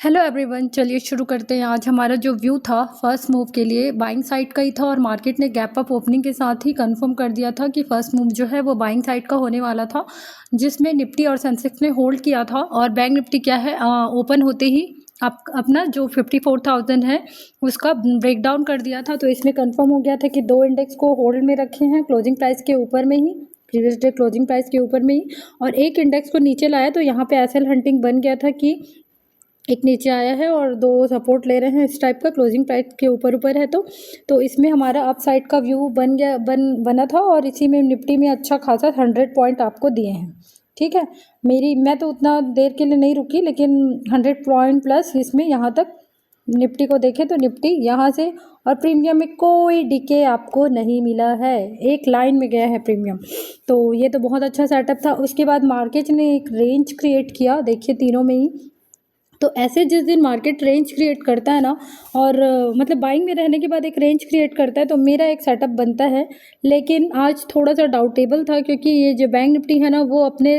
Hello everyone, चलिए शुरू करते हैं। आज हमारा जो व्यू था फर्स्ट मूव के लिए बाइंग साइड का ही था और मार्केट ने गैप अप ओपनिंग के साथ ही कंफर्म कर दिया था कि फर्स्ट मूव जो है वो बाइंग साइड का होने वाला था, जिसमें निफ्टी और सेंसेक्स ने होल्ड किया था। और बैंक निफ्टी क्या है, ओपन होते ही आप अपना जो 54,000 है उसका ब्रेक डाउन कर दिया था। तो इसमें कंफर्म हो गया था कि दो इंडेक्स को होल्ड में रखे हैं क्लोजिंग प्राइस के ऊपर में ही, प्रीवियस डे क्लोजिंग प्राइस के ऊपर में ही, और एक इंडेक्स को नीचे लाया। तो यहाँ पे एसएल हंटिंग बन गया था कि एक नीचे आया है और दो सपोर्ट ले रहे हैं इस टाइप का, क्लोजिंग प्राइस के ऊपर ऊपर है। तो इसमें हमारा अप साइड का व्यू बना था और इसी में निफ्टी में अच्छा खासा 100 पॉइंट आपको दिए हैं। ठीक है, मैं तो उतना देर के लिए नहीं रुकी, लेकिन 100 पॉइंट प्लस इसमें यहाँ तक निफ्टी को देखें तो निफ्टी यहाँ से, और प्रीमियम में कोई डीके आपको नहीं मिला है, एक लाइन में गया है प्रीमियम। तो ये तो बहुत अच्छा सेटअप था। उसके बाद मार्केट ने एक रेंज क्रिएट किया, देखिए तीनों में ही। तो ऐसे जिस दिन मार्केट रेंज क्रिएट करता है ना, और मतलब बाइंग में रहने के बाद एक रेंज क्रिएट करता है, तो मेरा एक सेटअप बनता है। लेकिन आज थोड़ा सा डाउटेबल था, क्योंकि ये जो बैंक निफ्टी है ना वो अपने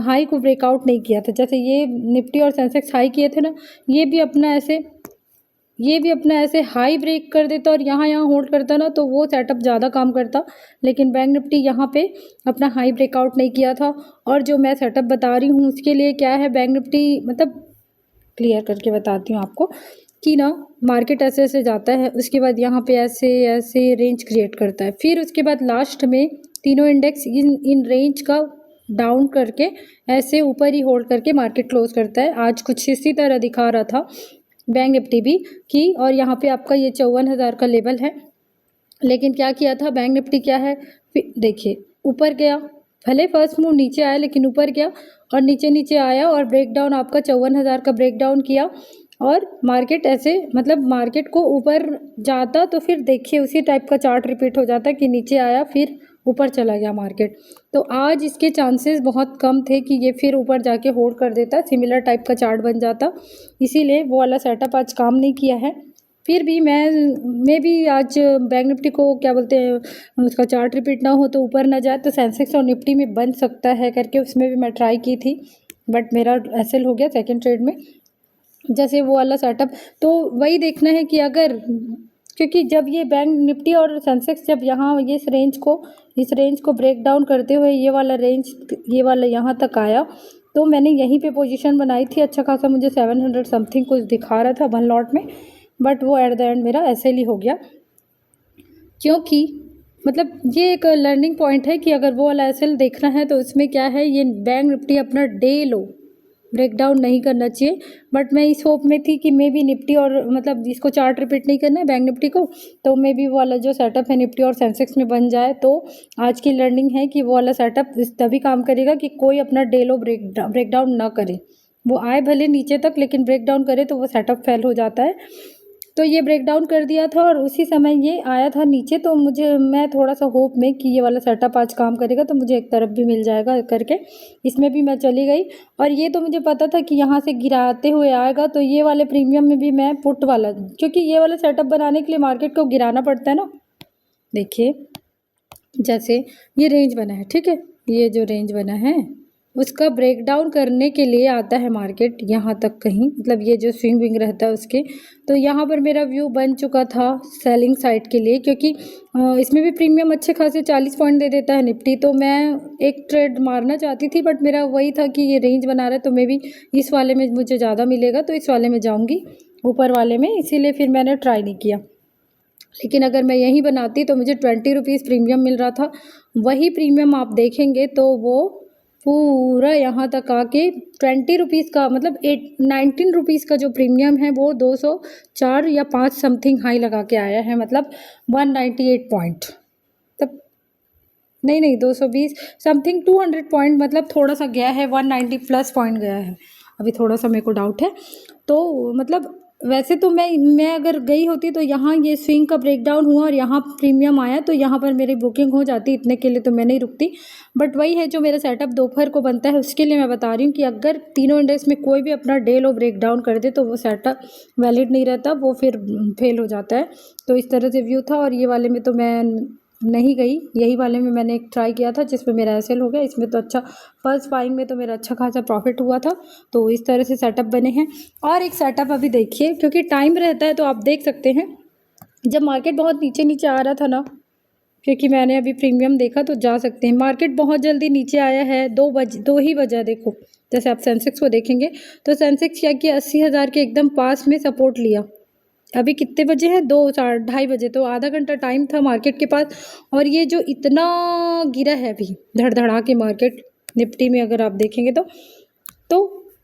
हाई को ब्रेकआउट नहीं किया था। जैसे ये निफ्टी और सेंसेक्स हाई किए थे ना, ये भी अपना ऐसे हाई ब्रेक कर देता और यहाँ होल्ड करता ना, तो वो सेटअप ज़्यादा काम करता। लेकिन बैंक निफ्टी यहाँ पे अपना हाई ब्रेकआउट नहीं किया था। और जो मैं सेटअप बता रही हूँ उसके लिए क्या है, बैंक निफ्टी मतलब क्लियर करके बताती हूँ आपको कि ना, मार्केट ऐसे ऐसे जाता है, उसके बाद यहाँ पे ऐसे ऐसे रेंज क्रिएट करता है, फिर उसके बाद लास्ट में तीनों इंडेक्स इन रेंज का डाउन करके ऐसे ऊपर ही होल्ड करके मार्केट क्लोज करता है। आज कुछ इसी तरह दिखा रहा था बैंक निफ्टी भी कि, और यहाँ पे आपका ये 54,000 का लेवल है। लेकिन क्या किया था बैंक निफ्टी, क्या है, देखिए ऊपर गया, भले फर्स्ट मूव नीचे आया लेकिन ऊपर गया और नीचे नीचे आया और ब्रेक डाउन आपका 54,000 का ब्रेक डाउन किया। और मार्केट ऐसे मतलब मार्केट को ऊपर जाता तो फिर देखिए उसी टाइप का चार्ट रिपीट हो जाता कि नीचे आया फिर ऊपर चला गया मार्केट। तो आज इसके चांसेस बहुत कम थे कि ये फिर ऊपर जाके होल्ड कर देता, सिमिलर टाइप का चार्ट बन जाता। इसीलिए वो वाला सेटअप आज काम नहीं किया है। फिर भी मैं भी आज बैंक निफ्टी को क्या बोलते हैं, उसका चार्ट रिपीट ना हो तो ऊपर ना जाए, तो सेंसेक्स और निफ्टी में बन सकता है करके उसमें भी मैं ट्राई की थी, बट मेरा एसएल हो गया सेकंड ट्रेड में, जैसे वो वाला सेटअप। तो वही देखना है कि अगर, क्योंकि जब ये बैंक निफ्टी और सेंसेक्स जब यहाँ इस रेंज को ब्रेक डाउन करते हुए ये वाला यहाँ तक आया, तो मैंने यहीं पे पोजीशन बनाई थी। अच्छा खासा मुझे 700 समथिंग कुछ दिखा रहा था वन लॉट में, बट वो एट द एंड मेरा एसएल ही हो गया। क्योंकि मतलब ये एक लर्निंग पॉइंट है कि अगर वो वाला एसएल देखना है तो उसमें क्या है, ये बैंक निफ्टी अपना डे लो ब्रेक डाउन नहीं करना चाहिए। बट मैं इस होप में थी कि मे भी निफ्टी और मतलब इसको चार्ट रिपीट नहीं करना है बैंक निफ्टी को, तो मे भी वो वाला जो सेटअप है निफ्टी और सेंसेक्स में बन जाए। तो आज की लर्निंग है कि वो वाला सेटअप तभी काम करेगा कि कोई अपना डे लो ब्रेक डाउन ना करे। वो आए भले नीचे तक लेकिन ब्रेक डाउन करे तो वो सेटअप फेल हो जाता है। तो ये ब्रेक डाउन कर दिया था और उसी समय ये आया था नीचे, तो मैं थोड़ा सा होप में कि ये वाला सेटअप आज काम करेगा तो मुझे एक तरफ भी मिल जाएगा करके इसमें भी मैं चली गई। और ये तो मुझे पता था कि यहाँ से गिराते हुए आएगा, तो ये वाले प्रीमियम में भी मैं पुट वाला, क्योंकि ये वाला सेटअप बनाने के लिए मार्केट को गिराना पड़ता है ना। देखिए जैसे ये रेंज बना है, ठीक है, ये जो रेंज बना है उसका ब्रेक डाउन करने के लिए आता है मार्केट यहाँ तक कहीं, मतलब ये जो स्विंग विंग रहता है उसके। तो यहाँ पर मेरा व्यू बन चुका था सेलिंग साइड के लिए, क्योंकि इसमें भी प्रीमियम अच्छे खासे 40 पॉइंट दे देता है निफ्टी। तो मैं एक ट्रेड मारना चाहती थी, बट मेरा वही था कि ये रेंज बना रहा है तो मे भी इस वाले में मुझे ज़्यादा मिलेगा, तो इस वाले में जाऊँगी ऊपर वाले में, इसीलिए फिर मैंने ट्राई नहीं किया। लेकिन अगर मैं यहीं बनाती तो मुझे 20 रुपीज़ प्रीमियम मिल रहा था। वही प्रीमियम आप देखेंगे तो वो पूरा यहाँ तक आके 20 रुपीज़ का, मतलब 19 रुपीज़ का जो प्रीमियम है वो 204 या 5 समथिंग हाई लगा के आया है, मतलब 198 पॉइंट, तब नहीं 220 समथिंग 200 पॉइंट, मतलब थोड़ा सा गया है, 190 प्लस पॉइंट गया है। अभी थोड़ा सा मेरे को डाउट है। तो मतलब वैसे तो मैं अगर गई होती तो यहाँ ये स्विंग का ब्रेकडाउन हुआ और यहाँ प्रीमियम आया तो यहाँ पर मेरी बुकिंग हो जाती, इतने के लिए तो मैं नहीं रुकती। बट वही है, जो मेरा सेटअप दोपहर को बनता है उसके लिए मैं बता रही हूँ कि अगर तीनों इंडेक्स में कोई भी अपना डे लो ब्रेक डाउन कर दे तो वो सेटअप वैलिड नहीं रहता, वो फिर फेल हो जाता है। तो इस तरह से व्यू था। और ये वाले में तो मैं नहीं गई, यही वाले में मैंने एक ट्राई किया था जिसमें मेरा एसएल हो गया। इसमें तो अच्छा फर्स्ट बाइंग में तो मेरा अच्छा खासा प्रॉफिट हुआ था। तो इस तरह से सेटअप बने हैं। और एक सेटअप अभी देखिए, क्योंकि टाइम रहता है तो आप देख सकते हैं, जब मार्केट बहुत नीचे नीचे आ रहा था ना, क्योंकि मैंने अभी प्रीमियम देखा तो जा सकते हैं, मार्केट बहुत जल्दी नीचे आया है। 2 ही वजह देखो, जैसे आप सेंसेक्स को देखेंगे तो सेंसेक्स क्या किया, 80,000 के एकदम पास में सपोर्ट लिया। अभी कितने बजे हैं, 2 ढाई बजे, तो आधा घंटा टाइम था मार्केट के पास। और ये जो इतना गिरा है अभी धड़धड़ा के मार्केट निफ्टी में अगर आप देखेंगे तो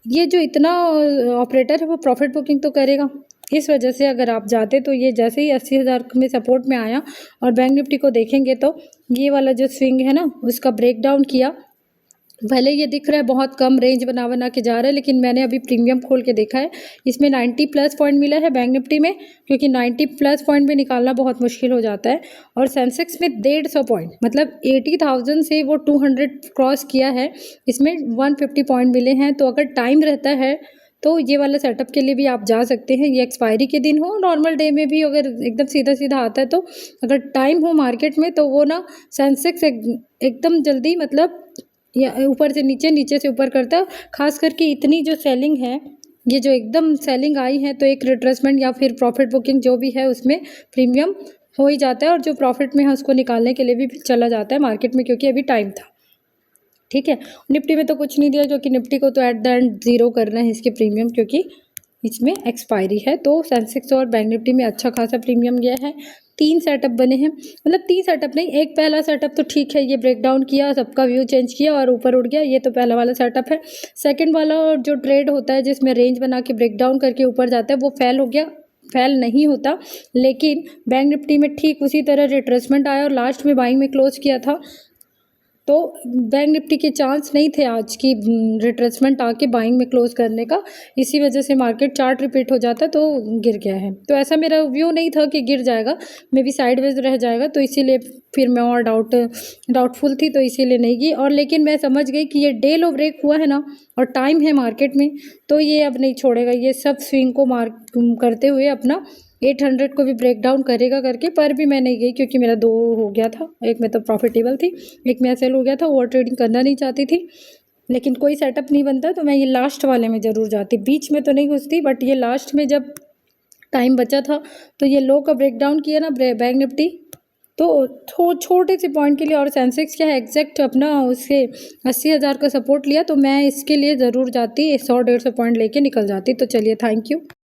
ये जो इतना ऑपरेटर है वो प्रॉफिट बुकिंग तो करेगा। इस वजह से अगर आप जाते तो ये जैसे ही 80,000 में सपोर्ट में आया, और बैंक निफ्टी को देखेंगे तो ये वाला जो स्विंग है ना उसका ब्रेक डाउन किया। भले ये दिख रहा है बहुत कम रेंज बना के जा रहा है, लेकिन मैंने अभी प्रीमियम खोल के देखा है, इसमें 90 प्लस पॉइंट मिला है बैंक निफ्टी में, क्योंकि 90 प्लस पॉइंट में निकालना बहुत मुश्किल हो जाता है। और सेंसेक्स में 150 पॉइंट, मतलब 80,000 से वो 200 क्रॉस किया है, इसमें 150 पॉइंट मिले हैं। तो अगर टाइम रहता है तो ये वाला सेटअप के लिए भी आप जा सकते हैं। ये एक्सपायरी के दिन हो, नॉर्मल डे में भी अगर एकदम सीधा सीधा आता है, तो अगर टाइम हो मार्केट में तो वो ना सेंसेक्स एकदम जल्दी, मतलब या ऊपर से नीचे, नीचे से ऊपर करता है। खास करके इतनी जो सेलिंग है, ये जो एकदम सेलिंग आई है, तो एक रिट्रेसमेंट या फिर प्रॉफिट बुकिंग जो भी है उसमें प्रीमियम हो ही जाता है, और जो प्रॉफिट में है उसको निकालने के लिए भी चला जाता है मार्केट में, क्योंकि अभी टाइम था। ठीक है, निफ्टी में तो कुछ नहीं दिया, क्योंकि निफ्टी को तो एट द एंड ज़ीरो करना है इसके प्रीमियम, क्योंकि इसमें एक्सपायरी है। तो सेंसेक्स और बैंक निफ्टी में अच्छा खासा प्रीमियम गया है। 3 सेटअप बने हैं, मतलब 3 सेटअप नहीं, एक पहला सेटअप तो ठीक है, ये ब्रेक डाउन किया, सबका व्यू चेंज किया और ऊपर उड़ गया, ये तो पहला वाला सेटअप है। सेकंड वाला जो ट्रेड होता है जिसमें रेंज बना के ब्रेक डाउन करके ऊपर जाता है, वो फेल हो गया, फेल नहीं होता। लेकिन बैंक निफ्टी में ठीक उसी तरह रिट्रेसमेंट आया और लास्ट में बाइंग में क्लोज किया था। तो बैंक निफ्टी के चांस नहीं थे आज की रिट्रेसमेंट आके बाइंग में क्लोज करने का, इसी वजह से मार्केट चार्ट रिपीट हो जाता तो गिर गया है। तो ऐसा मेरा व्यू नहीं था कि गिर जाएगा, मे बी साइडवेज रह जाएगा, तो इसीलिए फिर मैं और डाउटफुल थी, तो इसीलिए नहीं गई। और लेकिन मैं समझ गई कि ये डे लो ब्रेक हुआ है ना, और टाइम है मार्केट में, तो ये अब नहीं छोड़ेगा, ये सब स्विंग को करते हुए अपना 800 को भी ब्रेक डाउन करेगा करके। पर भी मैं नहीं गई, क्योंकि मेरा 2 हो गया था, एक में तो प्रॉफिटेबल थी, एक में सेल हो गया था, ओवर ट्रेडिंग करना नहीं चाहती थी। लेकिन कोई सेटअप नहीं बनता तो मैं ये लास्ट वाले में ज़रूर जाती, बीच में तो नहीं घुसती, बट ये लास्ट में जब टाइम बचा था तो ये लो का ब्रेक डाउन किया ना बैंक निफ्टी, तो छोटे से पॉइंट के लिए, और सेंसेक्स क्या है एग्जैक्ट अपना उससे 80,000 का सपोर्ट लिया, तो मैं इसके लिए ज़रूर जाती, 100-150 पॉइंट लेके निकल जाती। तो चलिए, थैंक यू।